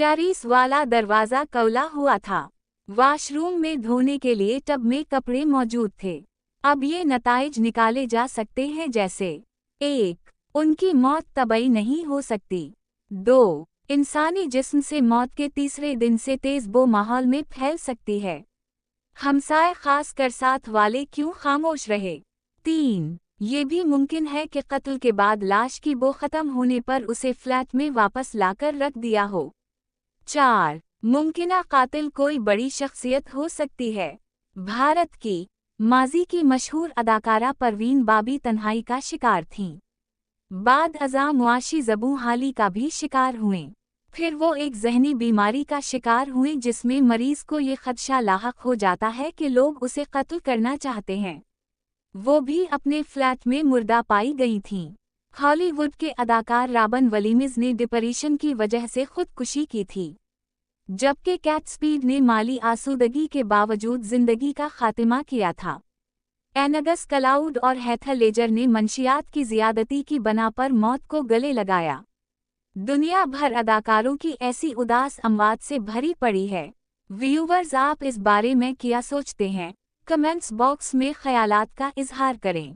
Terrace वाला दरवाजा कौला हुआ था। वॉशरूम में धोने के लिए टब में कपड़े मौजूद थे। अब ये नताइज निकाले जा सकते हैं जैसे 1. उनकी मौत तबई नहीं हो सकती। 2. इंसानी जिस्म से मौत के तीसरे दिन से तेज़ माहौल में फैल सकती है। हमसाए खास कर साथ वाले क्यों खामोश रहे। 3. ये भी मुमकिन है कि कत्ल के बाद लाश की बो ख़त्म होने पर उसे फ्लैट में वापस लाकर रख दिया हो। 4. मुमकिना कातिल कोई बड़ी शख्सियत हो सकती है। भारत की माजी की मशहूर अदाकारा परवीन बाबी तन्हाई का शिकार थीं। बाद अज़ा मुआशी ज़बू हाली का भी शिकार हुए। फिर वो एक जहनी बीमारी का शिकार हुए जिसमें मरीज को ये खदशा लाहक हो जाता है कि लोग उसे कत्ल करना चाहते हैं। वो भी अपने फ्लैट में मुर्दा पाई गई थीं। हॉलीवुड के अदाकार रॉबिन विलियम्स ने डिप्रेशन की वजह से खुदकुशी की थी, जबकि कैट स्पीड ने माली आसूदगी के बावजूद जिंदगी का खात्मा किया था। एनगस क्लाउड और हेथर लेजर ने मंशियात की ज़ियादती की बना पर मौत को गले लगाया। दुनिया भर अदाकारों की ऐसी उदास अमवात से भरी पड़ी है। व्यूअर्स, आप इस बारे में क्या सोचते हैं? कमेंट्स बॉक्स में ख्यालात का इजहार करें।